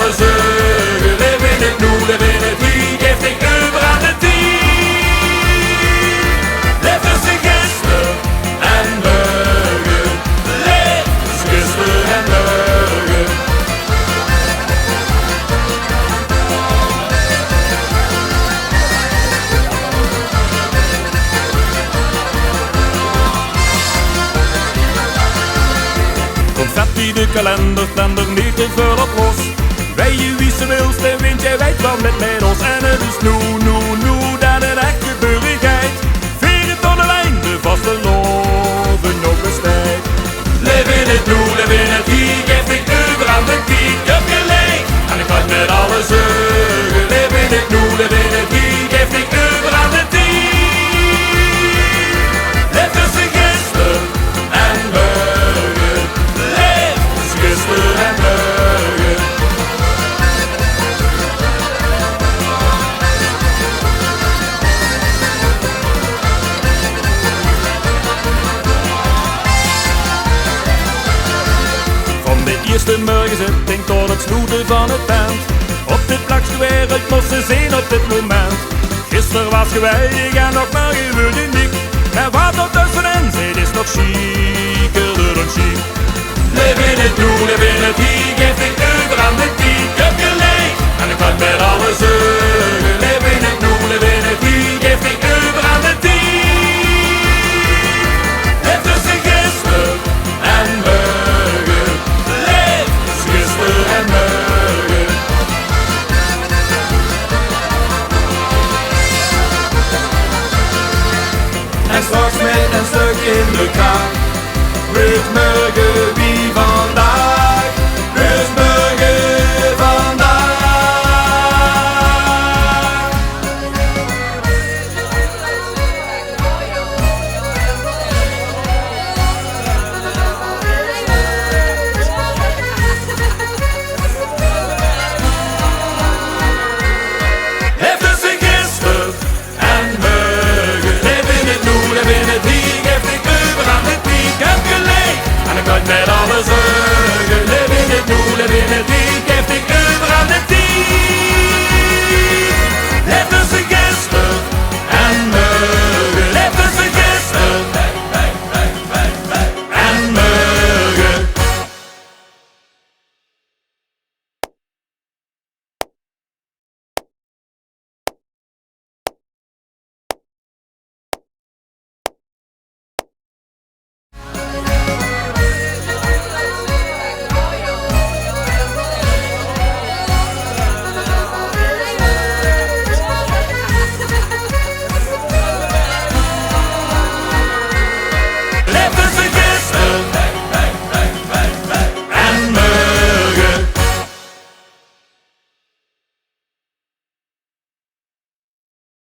alle zeugen. Leef in het nu, leef in het wie, geef ik over aan de tien. Leef is de gisteren en morgen, leef is gisteren en morgen. Confetti, de kalender, staan er niet te veel op los. Wij je wie ze wil, de wind, jij weet wel met mij los. En het is nu, dat het echt gebeurigheid. Veren tot de lijn, de vaste loven nog besteed. Leef in het nu, leef in het hier, geef ik over aan de tien. Je hebt gelijk, en ik wacht met alle zeugen. Leef in het nu, leef in het hier, geef ik over aan de tien. Leef is de gisteren en morgen, leef is gisteren en morgen. Van de eerste morgenzitting tot het sloeten van het band. Op dit plakje wereld moest ze zien op dit moment. Gisteren was geweldig en nog morgen wordt uniek. En wat er tussenin zit is nog chiquer dan chic. Leef in het nu, leef